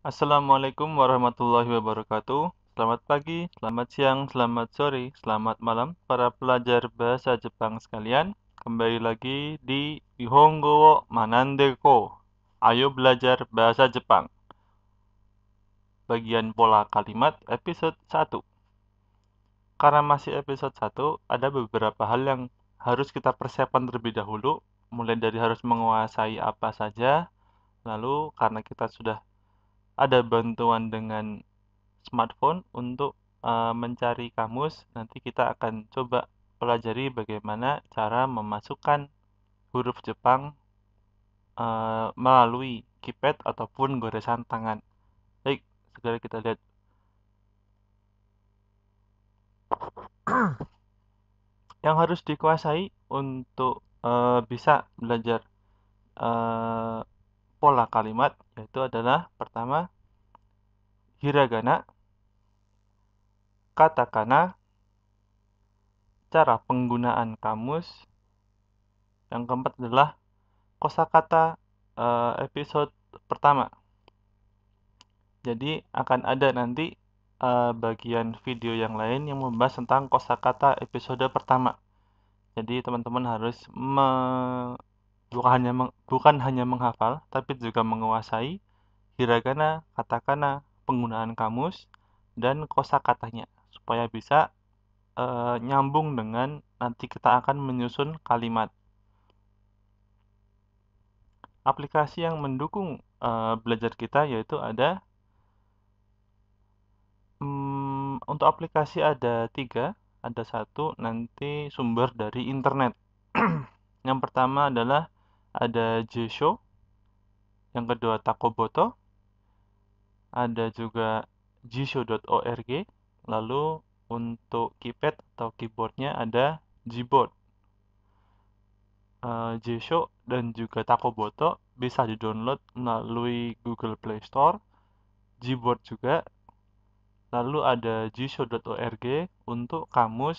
Assalamualaikum warahmatullahi wabarakatuh. Selamat pagi, selamat siang, selamat sore, selamat malam para pelajar bahasa Jepang sekalian. Kembali lagi di Nihongo wo Manandeko. Ayo belajar bahasa Jepang. Bagian pola kalimat episode 1. Karena masih episode 1, ada beberapa hal yang harus kita persiapkan terlebih dahulu, mulai dari harus menguasai apa saja. Lalu karena kita sudah ada bantuan dengan smartphone untuk mencari kamus, nanti kita akan coba pelajari bagaimana cara memasukkan huruf Jepang melalui keypad ataupun goresan tangan. Baik, segera kita lihat. Yang harus dikuasai untuk bisa belajar eh, pola kalimat yaitu adalah pertama hiragana, katakana, cara penggunaan kamus. Yang keempat adalah kosakata episode pertama. Jadi akan ada nanti bagian video yang lain yang membahas tentang kosakata episode pertama. Jadi teman-teman harus bukan hanya menghafal, tapi juga menguasai hiragana, katakana, penggunaan kamus, dan kosakatanya supaya bisa nyambung dengan nanti kita akan menyusun kalimat. Aplikasi yang mendukung belajar kita yaitu ada untuk aplikasi ada 3, ada satu nanti sumber dari internet. Yang pertama adalah ada J-Show, yang kedua Takoboto, ada juga jisho.org, lalu untuk keypad atau keyboardnya ada Gboard. J-Show dan juga Takoboto bisa di-download melalui Google Play Store, Gboard juga. Lalu ada jisho.org untuk kamus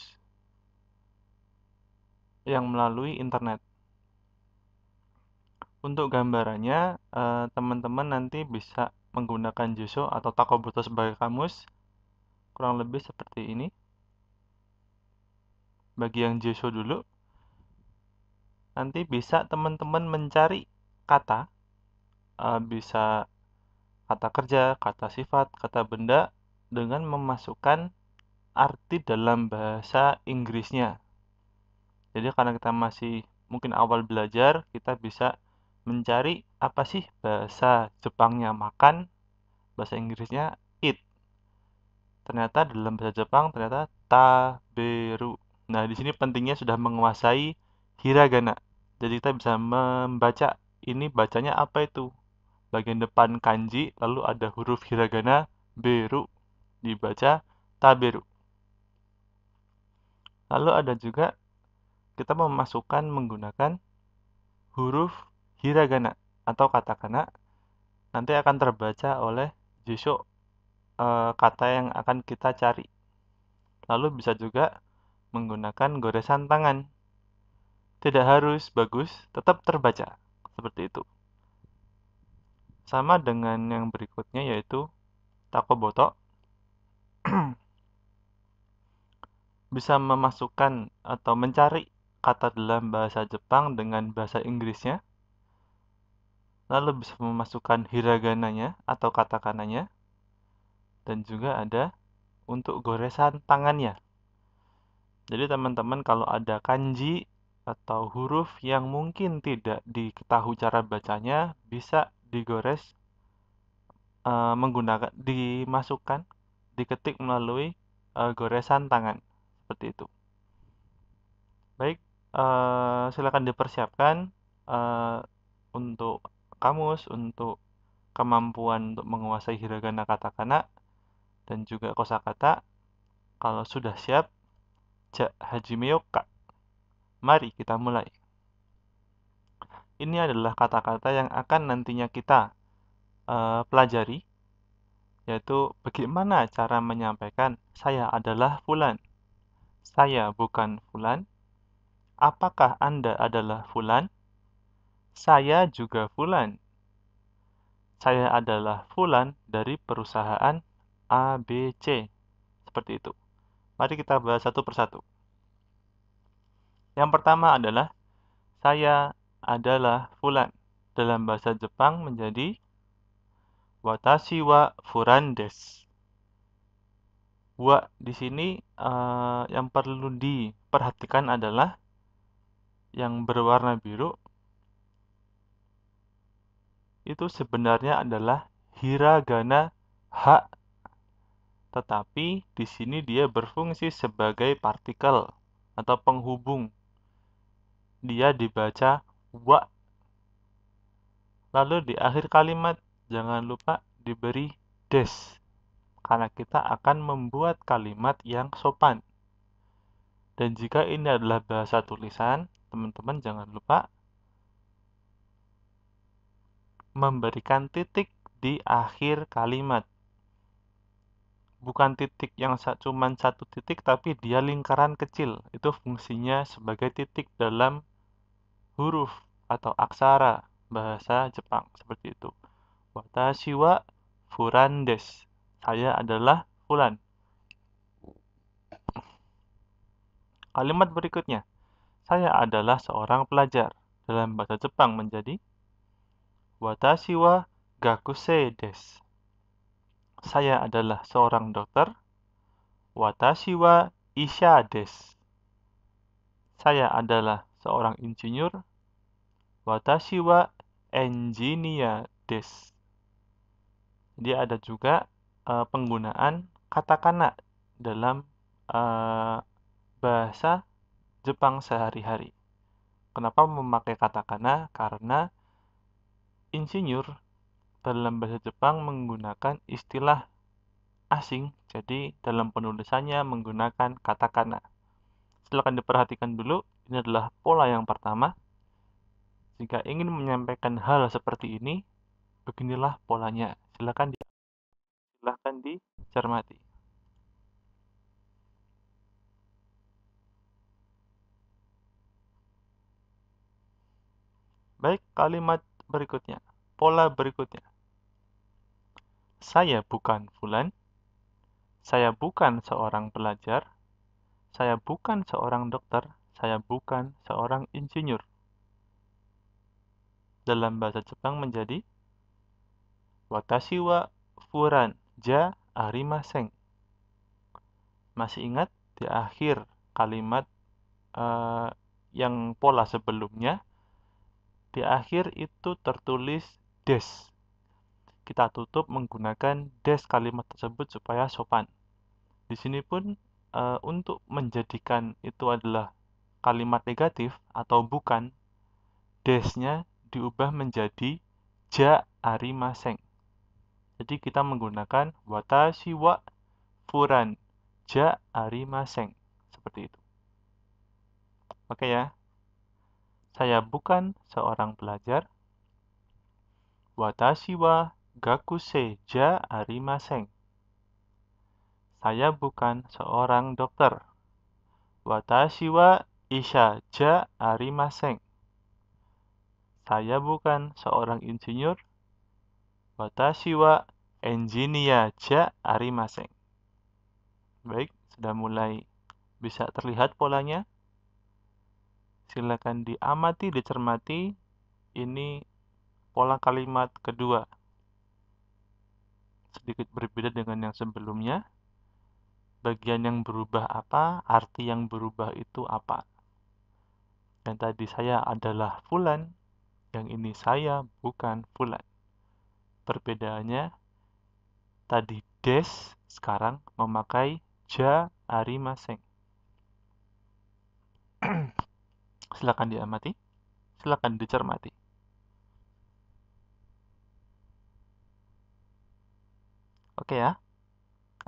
yang melalui internet. Untuk gambarannya, teman-teman nanti bisa menggunakan Jisho atau Takoboto sebagai kamus, kurang lebih seperti ini. Bagi yang Jisho dulu, nanti bisa teman-teman mencari kata, bisa kata kerja, kata sifat, kata benda, dengan memasukkan arti dalam bahasa Inggrisnya. Jadi karena kita masih mungkin awal belajar, kita bisa mencari apa sih bahasa Jepangnya makan, bahasa Inggrisnya eat. Ternyata dalam bahasa Jepang ternyata taberu. Nah, di sini pentingnya sudah menguasai hiragana. Jadi kita bisa membaca ini bacanya apa itu. Bagian depan kanji, lalu ada huruf hiragana beru, dibaca taberu. Lalu ada juga kita memasukkan menggunakan huruf hiragana atau katakana, nanti akan terbaca oleh jisho kata yang akan kita cari. Lalu bisa juga menggunakan goresan tangan. Tidak harus bagus, tetap terbaca. Seperti itu. Sama dengan yang berikutnya yaitu Takoboto. Bisa memasukkan atau mencari kata dalam bahasa Jepang dengan bahasa Inggrisnya. Lalu bisa memasukkan hiragananya atau katakananya. Dan juga ada untuk goresan tangannya. Jadi teman-teman kalau ada kanji atau huruf yang mungkin tidak diketahui cara bacanya, bisa digores dimasukkan, diketik melalui goresan tangan. Seperti itu. Baik, silakan dipersiapkan untuk kamus, untuk kemampuan untuk menguasai hiragana, katakana, dan juga kosakata. Kalau sudah siap, hajime ka. Mari kita mulai. Ini adalah kata-kata yang akan nantinya kita pelajari, yaitu bagaimana cara menyampaikan saya adalah Fulan. Saya bukan Fulan. Apakah Anda adalah Fulan? Saya juga Fulan. Saya adalah Fulan dari perusahaan ABC. Seperti itu. Mari kita bahas satu persatu. Yang pertama adalah saya adalah Fulan. Dalam bahasa Jepang menjadi Watashi wa Furan desu. Wa di sini yang perlu diperhatikan adalah yang berwarna biru itu sebenarnya adalah hiragana ha, tetapi di sini dia berfungsi sebagai partikel atau penghubung. Dia dibaca wa. Lalu di akhir kalimat jangan lupa diberi des, karena kita akan membuat kalimat yang sopan. Dan jika ini adalah bahasa tulisan, teman-teman jangan lupa memberikan titik di akhir kalimat. Bukan titik yang cuma satu titik, tapi dia lingkaran kecil. Itu fungsinya sebagai titik dalam huruf atau aksara bahasa Jepang. Seperti itu. Watashi wa furan desu. Saya adalah Fulan. Kalimat berikutnya. Saya adalah seorang pelajar. Dalam bahasa Jepang menjadi Watashi wa gakusei desu. Saya adalah seorang dokter. Watashi wa isha desu. Saya adalah seorang insinyur. Watashi wa engineer desu. Jadi ada juga penggunaan katakana dalam bahasa Jepang sehari-hari. Kenapa memakai katakana? Karena insinyur dalam bahasa Jepang menggunakan istilah asing, jadi dalam penulisannya menggunakan katakana. Silakan diperhatikan dulu, ini adalah pola yang pertama. Jika ingin menyampaikan hal seperti ini, beginilah polanya. Silakan dicermati. Baik, kalimat berikutnya. Pola berikutnya. Saya bukan Fulan. Saya bukan seorang pelajar. Saya bukan seorang dokter. Saya bukan seorang insinyur. Dalam bahasa Jepang menjadi Watashi wa Furan ja arimasen. Masih ingat di akhir kalimat yang pola sebelumnya, di akhir itu tertulis des. Kita tutup menggunakan des kalimat tersebut supaya sopan. Di sini pun untuk menjadikan itu adalah kalimat negatif atau bukan, des-nya diubah menjadi ja arimasen. Jadi kita menggunakan watashi wa furan ja arimasen. Seperti itu. Oke ya. Saya bukan seorang pelajar. Watashi wa gakusei ja arimasen. Saya bukan seorang dokter. Watashi wa isha ja arimasen. Saya bukan seorang insinyur. Watashi wa engineer ja arimasen. Baik, sudah mulai bisa terlihat polanya. Silakan diamati, dicermati. Ini pola kalimat kedua. Sedikit berbeda dengan yang sebelumnya. Bagian yang berubah apa, arti yang berubah itu apa. Yang tadi saya adalah Fulan, yang ini saya bukan Fulan. Perbedaannya, tadi des, sekarang memakai ja arimasen. Silakan diamati, silakan dicermati. Oke ya.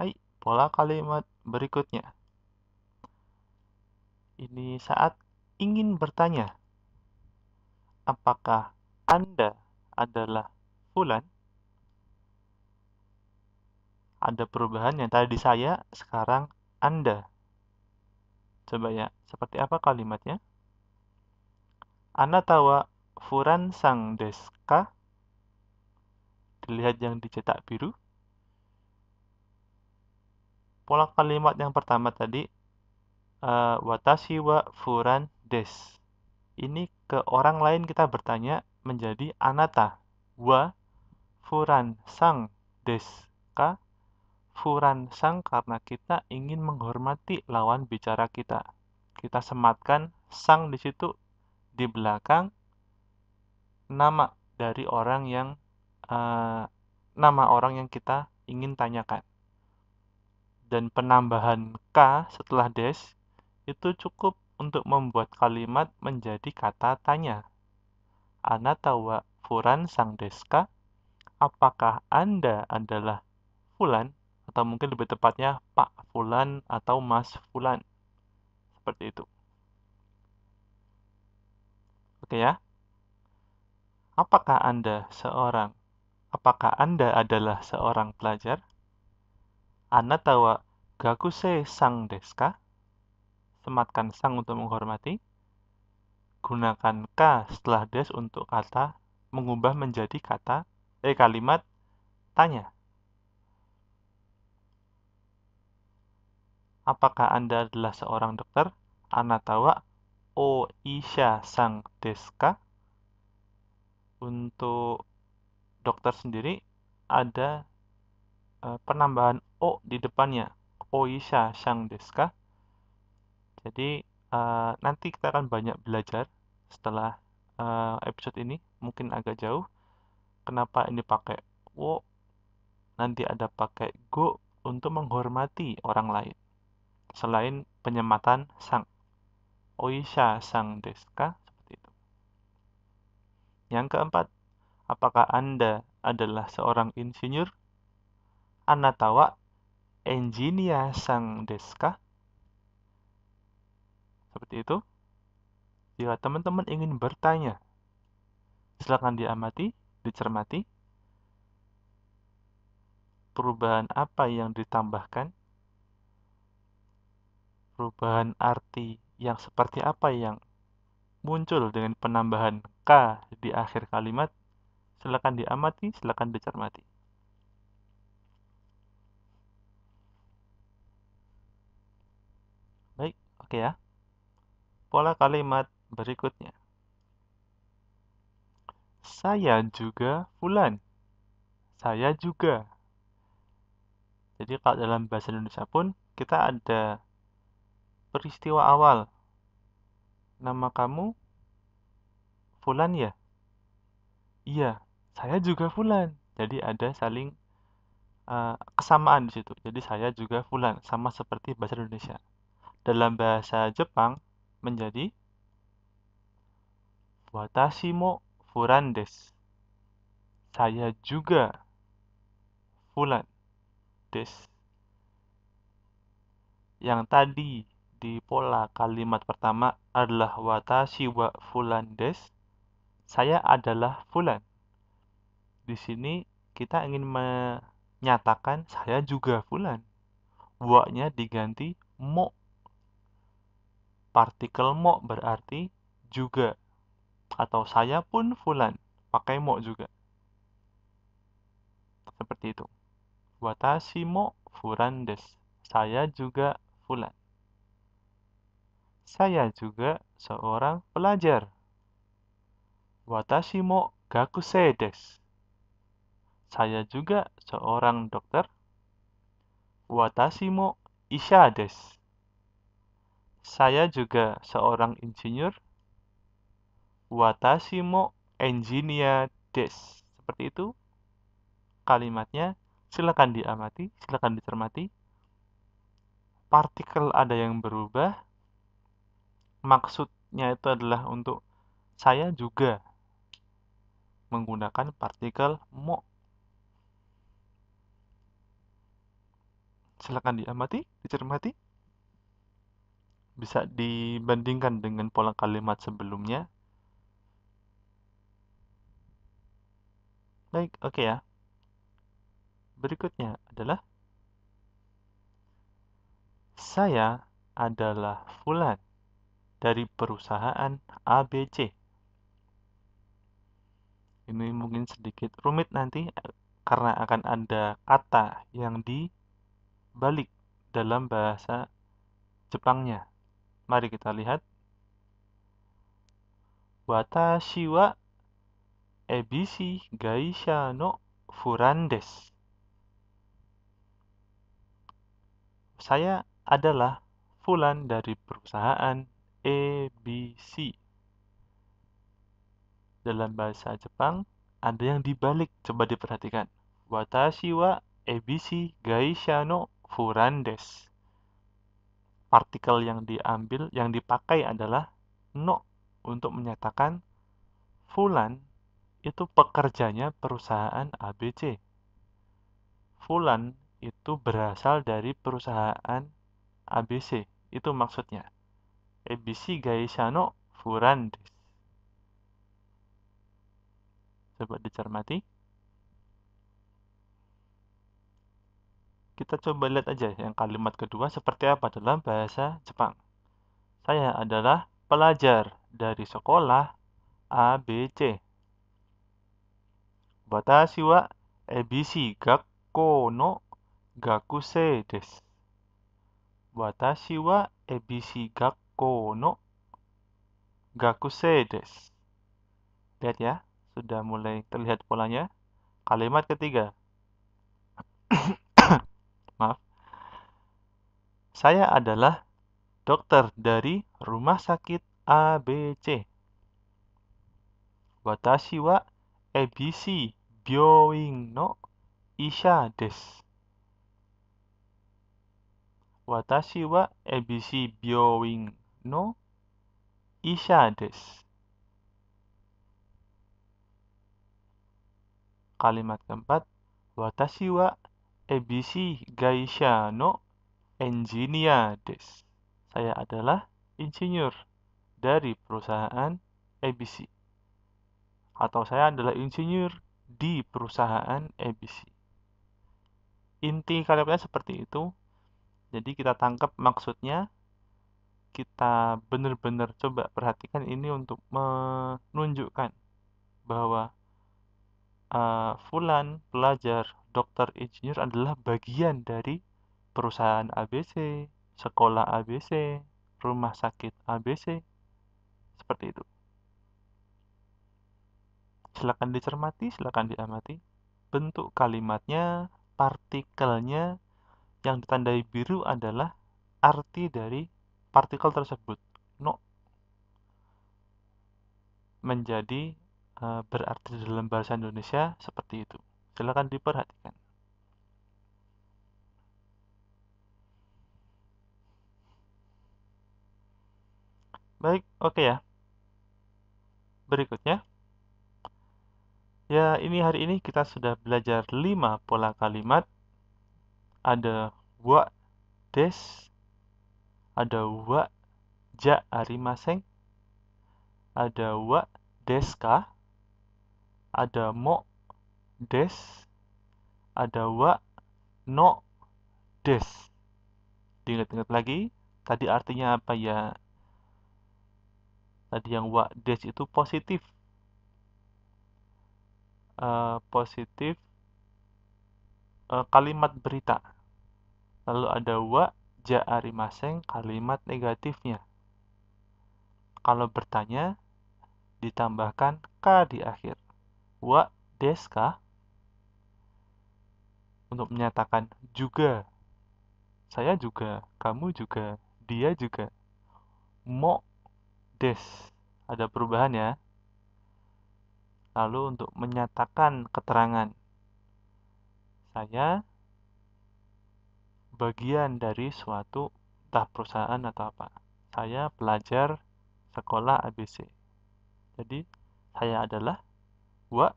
Hai, pola kalimat berikutnya. Ini saat ingin bertanya, apakah Anda adalah Fulan? Ada perubahan yang tadi saya, sekarang Anda. Coba ya, seperti apa kalimatnya? Anata wa Furan sang desu ka? dilihat yang dicetak biru. Pola kalimat yang pertama tadi, watashi wa furan desu. Ini ke orang lain kita bertanya menjadi anata wa furan sang desu ka. Furan sang karena kita ingin menghormati lawan bicara kita. Kita sematkan sang di situ di belakang nama dari orang yang nama orang yang kita ingin tanyakan. Dan penambahan K setelah des itu cukup untuk membuat kalimat menjadi kata tanya. Anata wa furan sang desu ka? Apakah Anda adalah Fulan? Atau mungkin lebih tepatnya Pak Fulan atau Mas Fulan. Seperti itu. Oke ya. Apakah Anda adalah seorang pelajar? Anata wa gakusei sang desu ka? Sematkan sang untuk menghormati. Gunakan K setelah des untuk mengubah menjadi kalimat tanya. Apakah Anda adalah seorang dokter? Anata wa oisha sang desu ka? Untuk dokter sendiri ada penambahan o di depannya. Oisha sang desu ka? Jadi nanti kita akan banyak belajar setelah episode ini, mungkin agak jauh. Kenapa ini pakai wo, nanti ada pakai go untuk menghormati orang lain. Selain penyematan sang. Oisha sang desu ka? Seperti itu. Yang keempat, apakah Anda adalah seorang insinyur? Anata wa engineer sang desu ka? Seperti itu. Jika teman-teman ingin bertanya, silakan diamati, dicermati. Perubahan apa yang ditambahkan? Perubahan arti yang seperti apa yang muncul dengan penambahan K di akhir kalimat? Silakan diamati, silakan dicermati. Baik, oke ya. Pola kalimat berikutnya. Saya juga Fulan. Saya juga. Jadi kalau dalam bahasa Indonesia pun kita ada peristiwa awal. Nama kamu Fulan ya? Iya, saya juga Fulan. Jadi ada saling kesamaan di situ. Jadi saya juga Fulan, sama seperti bahasa Indonesia. Dalam bahasa Jepang menjadi watashi mo Fulan desu. Saya juga Fulan desu. Yang tadi di pola kalimat pertama adalah watashi wa Fulan desu. Saya adalah Fulan. Di sini kita ingin menyatakan saya juga Fulan. Wa-nya diganti mo. Partikel mo berarti juga. Atau saya pun Fulan. Pakai mo juga. Seperti itu. Watashi mo Fulan desu. Saya juga Fulan. Saya juga seorang pelajar. Watashi mo gakusei desu. Saya juga seorang dokter. Watashi mo isha desu. Saya juga seorang insinyur. Watashi mo engineer desu. Seperti itu kalimatnya. Silakan diamati, silakan dicermati. Partikel ada yang berubah. Maksudnya itu adalah untuk saya juga menggunakan partikel mo. Silakan diamati, dicermati. Bisa dibandingkan dengan pola kalimat sebelumnya. Baik, oke ya. Berikutnya adalah saya adalah Fulan dari perusahaan ABC. Ini mungkin sedikit rumit nanti karena akan ada kata yang dibalik dalam bahasa Jepangnya. Mari kita lihat. Watashi wa ebishi gaisha no furan desu. Saya adalah Fulan dari perusahaan ABC. Dalam bahasa Jepang, ada yang dibalik. Coba diperhatikan. Watashi wa ebishi gaisha no furan desu. Partikel yang dipakai adalah no untuk menyatakan Fulan itu pekerjanya perusahaan ABC. Fulan itu berasal dari perusahaan ABC. Itu maksudnya. ABC gaisha no furan desu. Coba dicermati. Kita coba lihat aja yang kalimat kedua seperti apa dalam bahasa Jepang. Saya adalah pelajar dari sekolah ABC. Watashi wa ABC gakkou no gakusei desu. Watashi wa ABC gakkou no gakusei desu. Lihat ya, sudah mulai terlihat polanya. Kalimat ketiga. Maaf. Saya adalah dokter dari rumah sakit ABC. Watashi wa ABC byouin no isha desu. Watashi wa ABC byouin no isha desu. Kalimat keempat. Watashi wa ABC gaisha no engineer desu. Saya adalah insinyur dari perusahaan ABC. Atau saya adalah insinyur di perusahaan ABC. Inti kalimatnya seperti itu. Jadi kita tangkap maksudnya. Kita benar-benar coba perhatikan ini untuk menunjukkan bahwa Fulan, pelajar, dokter, insinyur adalah bagian dari perusahaan ABC, sekolah ABC, rumah sakit ABC, seperti itu. Silakan dicermati, silakan diamati. Bentuk kalimatnya, partikelnya, yang ditandai biru adalah arti dari partikel tersebut. No menjadi berarti dalam bahasa Indonesia seperti itu. Silakan diperhatikan. Baik, oke ya. Berikutnya. Ya, hari ini kita sudah belajar 5 pola kalimat. Ada wa des, ada wa ja arimaseng, ada wa deska, ada mo des, ada wa no des. Diingat-ingat lagi, tadi artinya apa ya? Tadi yang wa des itu positif. Positif kalimat berita. Lalu ada wa ja arimaseng, kalimat negatifnya. Kalau bertanya, ditambahkan ka di akhir. Wa deska untuk menyatakan juga. Saya juga, kamu juga, dia juga. Mo des. Ada perubahan ya. Lalu untuk menyatakan keterangan. Saya bagian dari suatu entah perusahaan atau apa. Saya pelajar sekolah ABC. Jadi, saya adalah wa,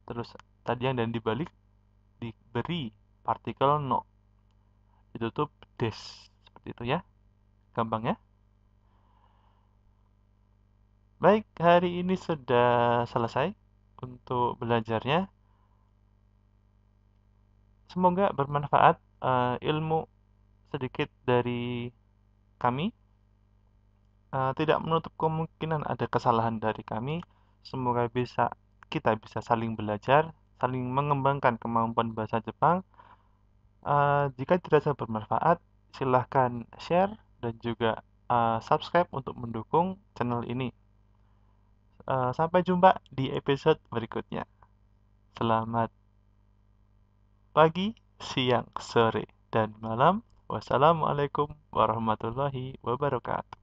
terus tadi yang dan dibalik diberi partikel no. Ditutup des. Seperti itu ya. Gampang ya. Baik, hari ini sudah selesai untuk belajarnya. Semoga bermanfaat ilmu sedikit dari kami. Tidak menutup kemungkinan ada kesalahan dari kami. Semoga kita bisa saling belajar, saling mengembangkan kemampuan bahasa Jepang. Jika dirasa bermanfaat, silahkan share dan juga subscribe untuk mendukung channel ini. Sampai jumpa di episode berikutnya. Selamat pagi, siang, sore, dan malam. Wassalamualaikum warahmatullahi wabarakatuh.